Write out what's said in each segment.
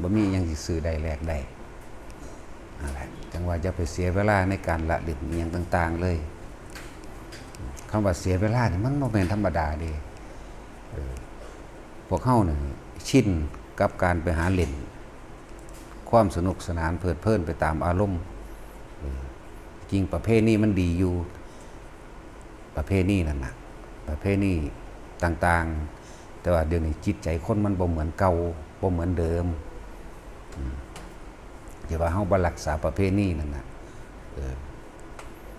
บ่มียังสิซื้อได้แลกได้อะไรจังว่าจะไปเสียเวลาในการละเล่นอหย่างต่างๆเลยคำว่าเสียเวลานี่มันบ่แม่นธรรมดาเด้พวกเฮานี่ชินกับการไปหาเล่นความสนุกสนานเพลิดเพลินไปตามอารมณ์จริงประเภทนี้มันดีอยู่ประเภทนี้นั่นน่ะประเภทนี้ต่างๆแต่ว่าเดี๋ยวนี้จิตใจคนมันบ่เหมือนเก่าบ่เหมือนเดิมอย่าว่าเฮาบ่รักษาประเภทนี้นั่นน่ะ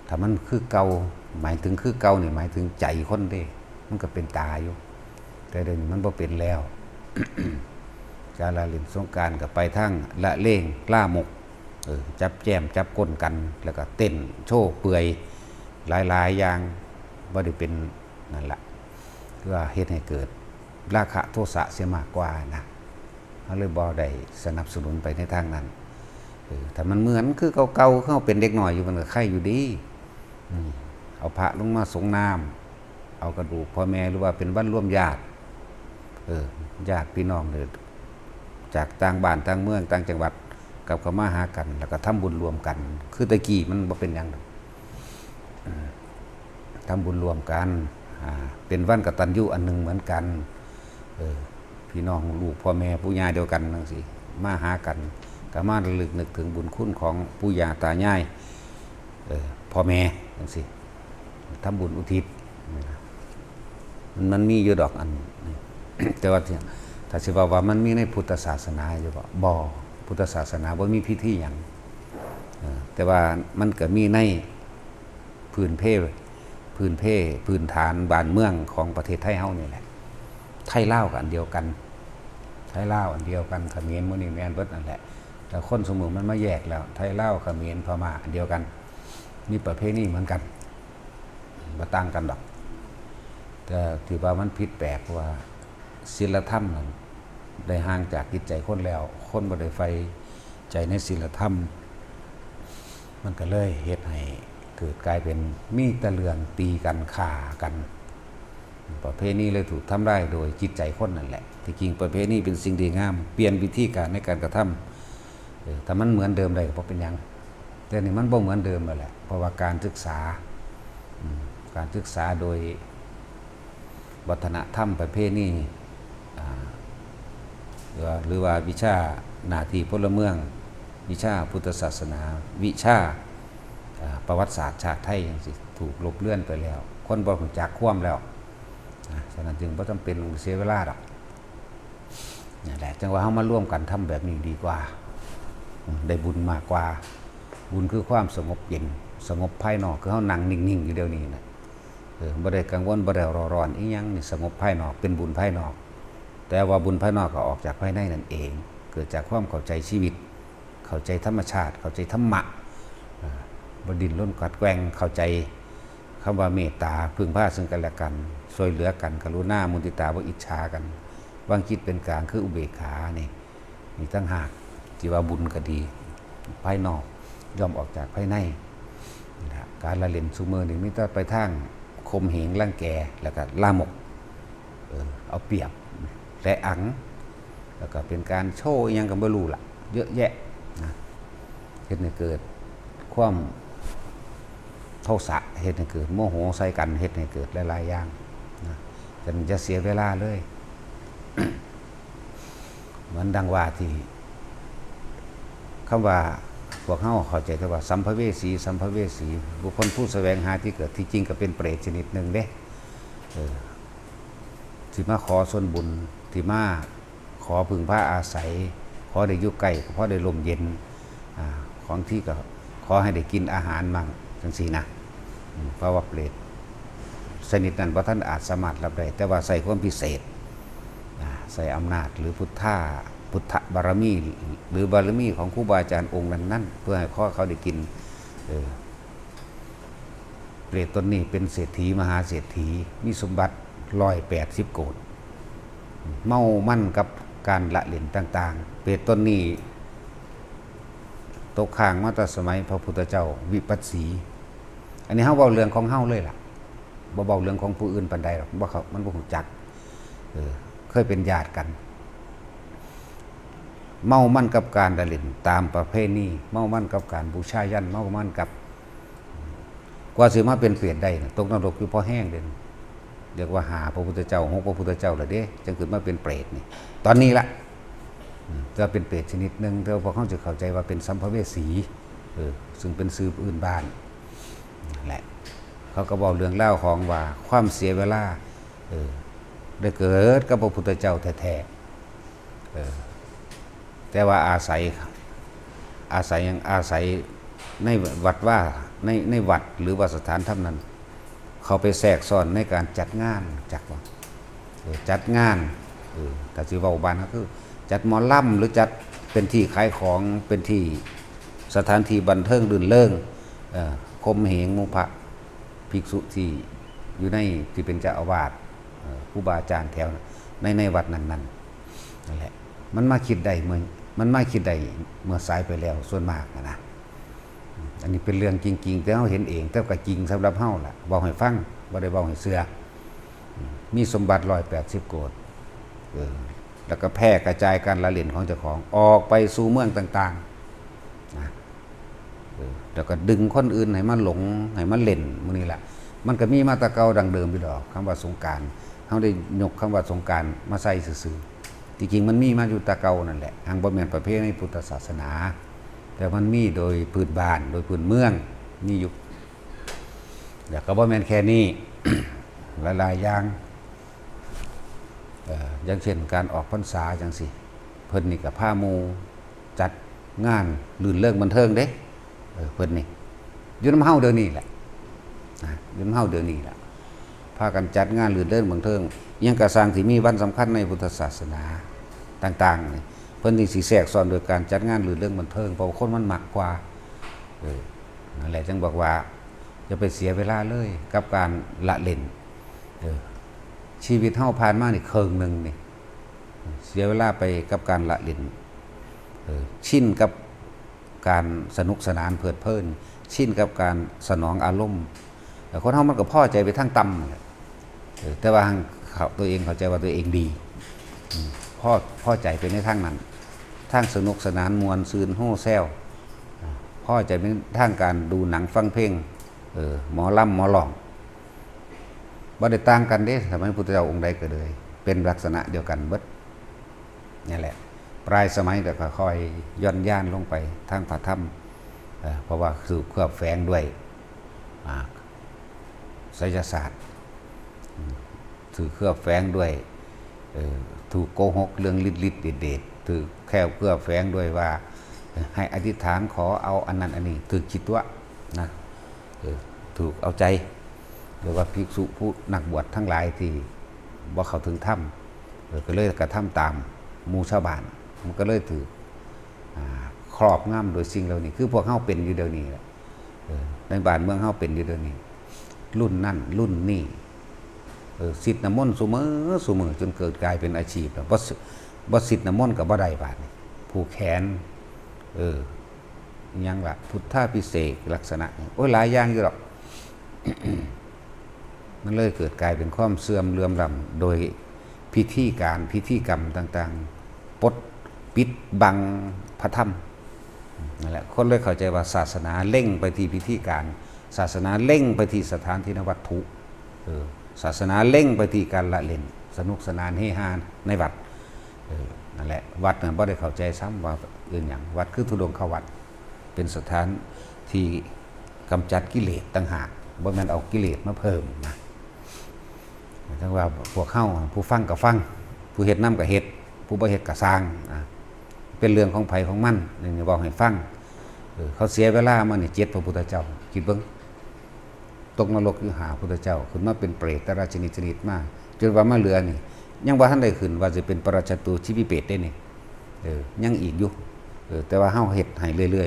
ถ้ามันคือเก่าหมายถึงคือเก่านี่หมายถึงใจคนเด้มันก็เป็นตาอยู่แต่เดี๋ยวนี้มันบ่เป็นแล้ว การละเล่นสงกรานต์ก็ไปทั้งละเล่งล่ามกจับแจมจับก้นกันแล้วก็เต้นโชว์เปื่อยหลายๆอย่างบ่ได้เป็นนั่นแหละคือว่าเฮ็ดให้เกิดราคะโทสะเสียมากกว่านะเขาเลยบ่ได้สนับสนุนไปในทางนั้นแต่มันเหมือนคือเก่าๆเขาเป็นเด็กหน่อยอยู่มันก็ไข่อยู่ดีเอาพระลงมาสงน้ำเอากระดูกพ่อแม่หรือว่าเป็นบ้านร่วมญาติญาติพี่น้องเลยจากต่างบ้านต่างเมืองต่างจังหวัดกับเขามาหากันแล้วก็ทำบุญรวมกันคือตะกี้มันบ่เป็นอย่างนั้นทำบุญรวมกันเป็นวันกตัญญูอันหนึ่งเหมือนกันพี่น้องลูกพ่อแม่ปู่ย่าเดียวกันนั่นสิมาหากันก็มาระลึกนึกถึงบุญคุณของปู่ย่าตายายพ่อแม่นั่นสิทำบุญอุทิศมันมีอยู่ดอกอัน แต่ว่าถ้าสิว่ามันมีในพุทธศาสนาอยู่บ่พุทธศาสนาบ่มีพิธีหยังแต่ว่ามันก็มีในพื้นฐานบ้านเมืองของประเทศไทยเฮานี่แหละไทยลาวกันเดียวกันไทยลาวอันเดียวกันเขมรมื้อนี้แม่นเบิดนั่นแหละแต่คนสมมุติมันมาแยกแล้วไทยลาวเขมรพม่าอันเดียวกันมีประเพณีเหมือนกันบ่ต่างกันดอกแต่ที่ว่ามันผิดแปลกว่าศีลธรรมนั้นได้ห่างจากจิตใจคนแล้วคนบ่ได้ใฝ่ใจในศีลธรรมมันก็เลยเฮ็ดให้เกิดกลายเป็นมีแต่เรื่องตีกันฆ่ากันประเพณีเลยถูกทำได้โดยจิตใจคนนั่นแหละที่จริงประเพณีเป็นสิ่งดีงามเปลี่ยนวิธีการในการกระทำแต่มันเหมือนเดิมได้ก็บ่เป็นหยังแต่นี่มันบ่เหมือนเดิมนั่นแหละเพราะว่าการศึกษาโดยวัฒนธรรมประเพณีหรือว่าวิชาหน้าที่พลเมืองวิชาพุทธศาสนาวิชาประวัติศาสตร์ชาติไทยอย่างสิถูกลบเลือนไปแล้วคนบ่รู้จักความแล้วฉะนั้นจึงบ่จำเป็นเสียเวลาดอกนี่แหละจังว่าเฮามาร่วมกันทำแบบนี้ดีกว่าได้บุญมากกว่าบุญคือความสงบเย็นสงบภายนอกคือเฮานั่งนิ่งๆอยู่เดี๋ยวนี้นะบ่ได้กังวลบ่ได้ร้อนอีหยังนี่สงบภายนอกเป็นบุญภายนอกแต่ว่าบุญภายนอกก็ออกจากภายในนั่นเองเกิดจากความเข้าใจชีวิตเข้าใจธรรมชาติเข้าใจธรรมะบ่ดิ้นรนกัดแกว่งเข้าใจคำว่าเมตตาพึ่งพาซึ่งกันและกันช่วยเหลือกันกรุณามุทิตาบ่อิจฉากันวางจิตเป็นกลางคืออุเบกขานี่ตั้งหากที่ว่าบุญก็ดีภายนอกย่อมออกจากภายในการละเล่นซุมื้อนี่มีแต่ไปทางข่มเหงรังแกแล้วก็ลามกเอาเปรียบและอังแล้วก็เป็นการโชว์ยังกับบ่รู้ล่ะเยอะแยะนะเฮ็ดให้เกิดความโทสะเฮ็ดให้เกิดโมโหใส่กันเฮ็ดให้เกิดหลายๆอย่างนะจะเสียเวลาเลย เหมือนดังว่าที่คำว่าพวกเฮาเข้าใจแต่ว่าสัมภเวสีบุคคลผู้แสวงหาที่เกิดที่จริงก็เป็นเปรตชนิดหนึ่งเด้ที่มาขอส่วนบุญที่มาขอพึ่งพาอาศัยขอได้อยู่ใกล้ขอได้ลมเย็นของที่ก็ขอให้ได้กินอาหารมั่งจังซี่นะเพราะว่าเปรตชนิดนั้นบ่ท่านอาจสามารถรับได้แต่ว่าใส่ความพิเศษใส่อำนาจหรือพุทธบารมีหรือบารมีของครูบาอาจารย์องค์นั้นเพื่อให้เขาได้กินเปรตตนนี้เป็นเศรษฐีมหาเศรษฐีมีสมบัติ180 โกฏเมามั่นกับการละเล่นต่างๆเปรตตนนี้ตกข้างมาตั้งสมัยพระพุทธเจ้าวิปัสสีอันนี้เฮาเว้าเรื่องของเฮาเลยล่ะบ่เว้าเรื่องของผู้อื่นปานใดหรอกมันบ่ฮู้จักเคยเป็นญาติกัน เมามันกับการละเล่นตามประเพณีเมามันกับการบูชายันเมามันกับกว่าสิมาเป็นเปรตได้ตกนรกอยู่พอแห้งเด่นเรียกว่าหาพระพุทธเจ้า6พระพุทธเจ้าเหรอเด้จึงขึ้นมาเป็นเปรตนี่ตอนนี้ละจะเป็นเปรตชนิดหนึ่งแต่พอเขาจะเข้าใจว่าเป็นสัมภเวสีซึ่งเป็นซื่ออื่นบ้านแหละเขาก็บอกเรื่องเล่าของว่าความเสียเวลาได้เกิดกับพระพุทธเจ้าแท้ๆแต่ว่าอาศัยในวัดว่าในวัดหรือว่าสถานธรรมนั้นเขาไปแทรกซ้อนในการจัดงานจักว่าจัดงานแต่สิเว้าบ้านก็คือจัดหมอลำหรือจัดเป็นที่ขายของเป็นที่สถานที่บันเทิงรื่นเริงคมเหงมุพะภิกษุที่อยู่ในที่เป็นเจ้าอาวาสผู้บาอาจารย์แถวในวัดนั้นนั่นแหละมันมาคิดได้เมื่อสายไปแล้วส่วนมากนะอันนี้เป็นเรื่องจริงๆแต่เราเห็นเองแต่ก็จริงสำหรับเฮาล่ะเว้าให้ฟังบ่ได้เว้าให้เชื่อมีสมบัติ180โกฏแล้วก็แพร่กระจายการละเล่นของเจ้าของออกไปสู่เมืองต่างๆนะแล้วก็ดึงคนอื่นให้มาหลงให้มาเล่นมื้อนี้ล่ะมันก็มีมาแตะเก่าดังเดิมอยู่ดอกคำว่าสงกรานต์เฮาได้ยกคำว่าสงกรานต์มาใส่ซื่อๆจริงๆมันมีมาอยู่แตะเก่านั่นแหละทางบ่แม่นประเพณีพุทธศาสนาแต่มันมีโดยพื้นบ้านโดยพื้นเมืองมีอยู่แต่ก็บ่แม่นแค่นี้ หลายๆอย่างอย่างเช่นการออกพรรษาจังซี่เพิ่นนี่ก็พาหมู่จัดงานลื่นเริงบันเทิงเด้เพิ่นนี่อยู่นำเฮาเดี๋ยวนี้แหละอยู่นำเฮาเดี๋ยวนี้ล่ะพากันจัดงานลื่นเริงบันเทิงอิหยังก็สร้างที่มีวันสำคัญในพุทธศาสนาต่างๆนี่เพิ่นสิแทรกซ้อนโดยการจัดงานลื่นเริงบันเทิงเพราะคนมันมักกว่านั่นแหละจึงบอกว่าอย่าไปเสียเวลาเลยกับการละเล่นชีวิตเฮาผ่านมานี่ครึ่งนึงนี่เสียเวลาไปกับการละเล่นชินกับการสนุกสนานเพลิดเพลินชินกับการสนองอารมณ์แต่คนเฮามันก็พอใจไปทางต่ำแต่ว่าตัวเองเข้าใจว่าตัวเองดีพอใจไปในทางนั้นทางสนุกสนานมวลซืนโห่แซวพอใจเป็นทางการดูหนังฟังเพลงหมอลำหมอร้องบ่ได้ต่างกันเด้สมัยพุทธเจ้าองค์ใดก็เลยเป็นลักษณะเดียวกันเบิดนี่แหละปลายสมัยก็ค่อยย่อนย่านลงไปทางพระธรรมเพราะว่าคือเคลือบแฝงด้วยไสยศาสตร์ถือเคลือบแฝงด้วยถูกโกหกเรื่องลิดเด็ดถือแค่เคลือบแฝงด้วยว่าให้อธิษฐานขอเอาอันนั้นอันนี้ถือคิดว่านะถูกเอาใจหรือว่าภิกษุผู้นักบวชทั้งหลายที่บ่เข้าถึงธรรมก็เลยกระทำตามหมู่ชาวบ้านมันก็เลยถือครอบงำโดยสิ่งเหล่านี้คือพวกเฮาเป็นอยู่เดี๋ยวนี้แหละในบ้านเมืองเฮาเป็นอยู่เดี๋ยวนี้รุ่นนั่นรุ่นนี่สิทธิ์น้ำมนต์ซุมื้อจนเกิดกลายเป็นอาชีพแล้วบ่สิทธิ์น้ำมนต์ก็บ่ได้บาดนี้ผูกแขนยังล่ะพุทธาภิเษกลักษณะโอ้ยหลายอย่างอยู่หรอก มันเลยเกิดกลายเป็นความเสื่อมเลื่อมล้ำโดยพิธีกรรมต่างๆปดปิดบังพระธรรมนั่นแหละคนเลยเข้าใจว่าศาสนาเล่งไปที่พิธีการศาสนาเล่งไปที่สถานที่นวัตถุศาสนาเล่งไปที่การละเล่นสนุกสนานเฮฮาในวัดนั่นแหละวัดเนี่ยบ่ได้เข้าใจซ้ำว่าอื่นอย่างวัดคือธุดงค์เข้าวัดเป็นสถานที่กำจัดกิเลสต่างหากบ่แม่นเอากิเลสมาเพิ่มนะทั้งว่าพวกเข้าผู้ฟังก็ฟังผู้เฮ็ดน้ำก็เฮ็ดผู้บ่เฮ็ดก็สร้างเป็นเรื่องของไผของมันนี่บอกให้ฟังเขาเสียเวลามานี่7พระพุทธเจ้าคิดเบิ่งตกนรกอยู่หาพุทธเจ้าขึ้นมาเป็นเปรตราชนิดมาจนว่ามาเหลือนี่ยังบ่ทันได้ขึ้นว่าจะเป็นปรัชตูชีวิเปรตได้นี่ยังอีกอยู่แต่ว่าเฮาเฮ็ดให้เรื่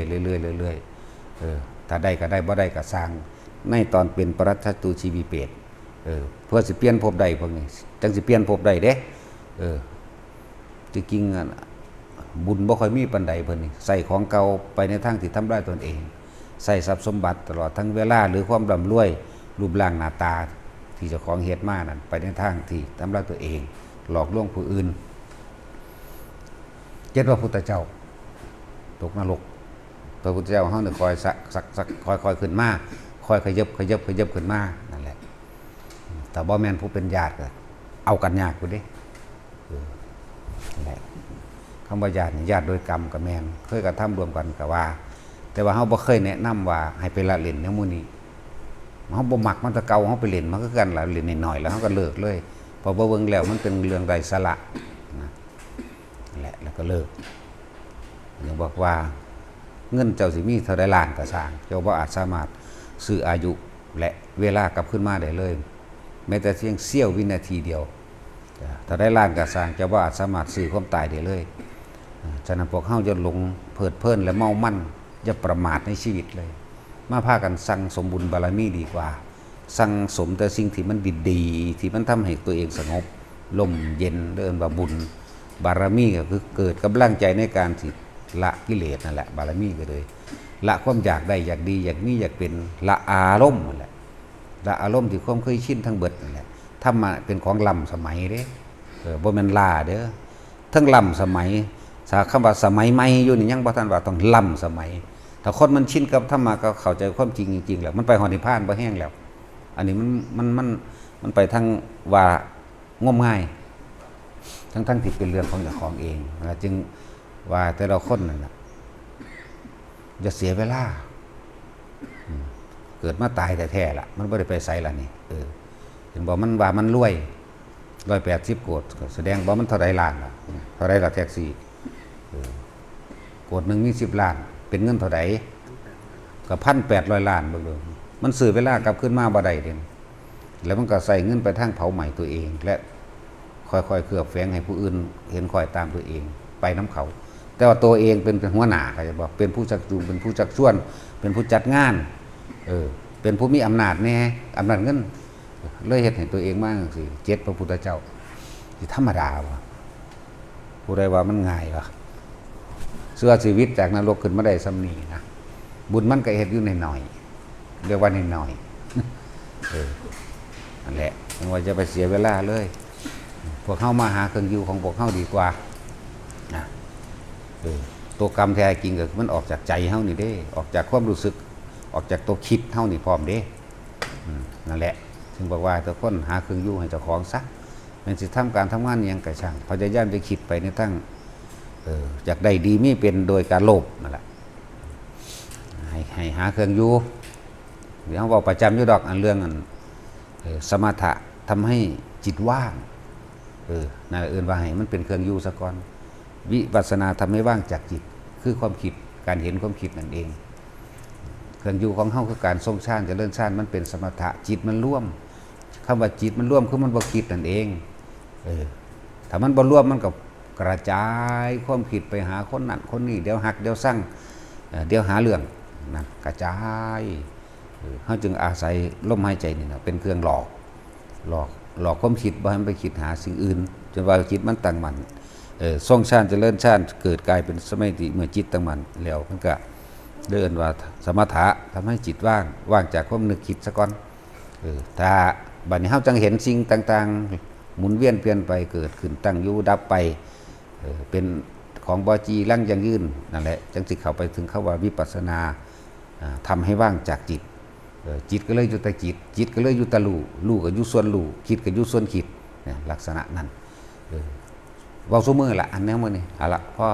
อยๆถ้าได้ก็ได้บ่ได้ก็สร้างในตอนเป็นปรัชตูชีวิเปรตเพื่อสิเปลี่ยนภพใดพวกนี้จังสิเปลี่ยนภพใดเด้จริงๆบุญบ่ค่อยมีปานใดเพิ่นนี่ใส่ของเก่าไปในทางที่ทำร้ายตนเองใส่ทรัพย์สมบัติตลอดทั้งเวลาหรือความร่ำรวยรูปร่างหน้าตาที่เจ้าของเฮ็ดมานั่นไปในทางที่ทำร้ายตัวเองหลอกลวงผู้อื่น 7พระพุทธเจ้าตกนรกพระพุทธเจ้าเฮาเนี่ยคอยสักคอยขึ้นมาคอยขยับขึ้นมานั่นแหละแต่บ่แม่นผู้เป็นญาติก็เอากันยากอยู่เด้นั่นแหละคำว่าญาตินี่ญาติโดยกรรมกับแม่นเคยกระทำรวมกันก็ว่าแต่ว่าเฮาบ่เคยแนะนำว่าให้ไปละเล่นแนวหมู่นี้เฮาบ่มักมันแต่เก่าเฮาไปเล่นมันก็กันละเล่นน้อยๆแล้วเฮาก็เลิกเลยพอบ่เบิ่งแล้วมันเป็นเรื่องไร้สาระนะนั่นแหละแล้วก็เลิกอย่างบอกว่าเงินเจ้าสิมีเท่าใดล้านก็สร้างเจ้าบ่อาจสามารถซื้ออายุและเวลากลับขึ้นมาได้เลยแม้แต่เพียงเสี้ยววินาทีเดียวถ้าได้ล้านก็สร้างเจ้าบ่อาจสามารถซื้อความตายได้เลยฉะนั้นพวกเฮาจะหลงเพลิดเพลินและเมามั่นอย่าประมาทในชีวิตเลยมาพากันสั่งสมบุญบารมีดีกว่าสั่งสมแต่สิ่งที่มันดีๆที่มันทำให้ตัวเองสงบลมเย็นเดินว่าบุญบารมีก็คือเกิดกำลังใจในการที่ละกิเลสนั่นแหละบารมีก็เลยละความอยากได้อยากดีอยากมีอยากเป็นละอารมณ์นั่นแหละละอารมณ์ที่ความเคยชินทั้งเบิดนั่นแหละทำมาเป็นของล้ำสมัยเด้บ่แม่นล่าเด้อทั้งล้ำสมัยสาคำว่าสมัยใหม่อยู่นี่ยังบ่ทันว่าต้องล้ำสมัยถ้าคนมันชินกับธรรมะก็เข้าใจความจริงจริงๆแล้วมันไปหอนิพพานบ่แห้งแล้วอันนี้มันไปทางว่างมง่ายทั้งที่เป็นเรื่องของเจ้าของเองจึงว่าแต่ละคนนั่นน่ะอย่าเสียเวลาเกิดมาตายแต่แท้ล่ะมันบ่ได้ไปไสล่ะนี่เห็นบอกมันว่ามันรวย180 โกดแสดงว่ามันเท่าใดล้านล่ะเท่าใดล่ะแท็กซี่โกดนึงมี10 ล้านเป็นเงินเท่าใดก็1,800 ล้านเบิ่งดูมันซื้อเวลากลับขึ้นมาบ่ได้เด้แล้วมันก็ใส่เงินไปทางเผาใหม่ตัวเองและค่อยๆเคลือบแฝงให้ผู้อื่นเห็นค่อยตามตัวเองไปน้ำเขาแต่ว่าตัวเองเป็นหัวหน้าเขาจะบอกเป็นผู้ชักจูงเป็นผู้ชักชวนเป็นผู้จัดงานเป็นผู้มีอำนาจแน่อำนาจเงินเลยเฮ็ดให้ตัวเองมากสิ7พระพุทธเจ้าสิธรรมดาวะผู้ใดว่ามันง่ายวะเสื้อชีวิตจากนรกขึ้นมาได้ซ้ำนี้นะบุญมันก็เฮ็ดอยู่หน่อยๆเรียกว่าหน่อยๆนั่นแหละไม่ว่าจะไปเสียเวลาเลยพวกเฮามาหาเครื่องอยู่ของพวกเฮาดีกว่านะตัวกรรมแท้จริงก็มันออกจากใจเฮานี่เด้ออกจากความรู้สึกออกจากตัวคิดเฮานี่พร้อมเด้นั่นแหละถึงบอกว่าทุกคนหาเครื่องอยู่ให้เจ้าของซะแม้นสิทำการทำงานอิหยังก็ช่างพยายามจะคิดไปในทั้งอยากได้ดีมีเป็นโดยการโลภนั่นแหละให้หาเครื่องอยู่เดี๋ยวเฮาเว้าประจำอยู่ดอกอันเรื่องอันสมถะทำให้จิตว่างนั่นว่าให้มันเป็นเครื่องอยู่ซะก่อนวิปัสสนาทำให้ว่างจากจิตคือความคิดการเห็นความคิดนั่นเองเครื่องอยู่ของเฮาคือการทรงฌานเจริญฌานมันเป็นสมถะจิตมันร่วมคำว่าจิตมันร่วมคือมันบ่คิดนั่นเองถ้ามันบ่ร่วมมันก็กระจายความคิดไปหาคนนั้นคนนี้เดี๋ยวหักเดี๋ยวสั่งเดี๋ยวหาเรื่องนั่นกระจายเฮาจึงอาศัยลมหายใจนี่นะเป็นเครื่องหลอกความคิดบ่ให้มันไปคิดหาสิ่งอื่นจนว่าจิตมันตั้งมั่นทรงฌานเจริญฌานเกิดกลายเป็นสมาธิเมื่อจิตตั้งมั่นแล้วมันก็เดินว่าสมถะทำให้จิตว่างจากความนึกคิดซะก่อนถ้าบัดนี้เฮาจังเห็นสิ่งต่างๆหมุนเวียนเปลี่ยนไปเกิดขึ้นตั้งอยู่ดับไปเป็นของบ่จีรังยังยืนนั่นแหละจังสิเข้าไปถึงคำว่าวิปัสสนาทำให้ว่างจากจิตจิตก็เลยอยู่แต่จิตก็เลยอยู่แต่รู้ก็อยู่ส่วนรู้คิดก็อยู่ส่วนคิดเนี่ยลักษณะนั้นเว้าซุมื้อละอันแนวมื้อนี้เอาละพอ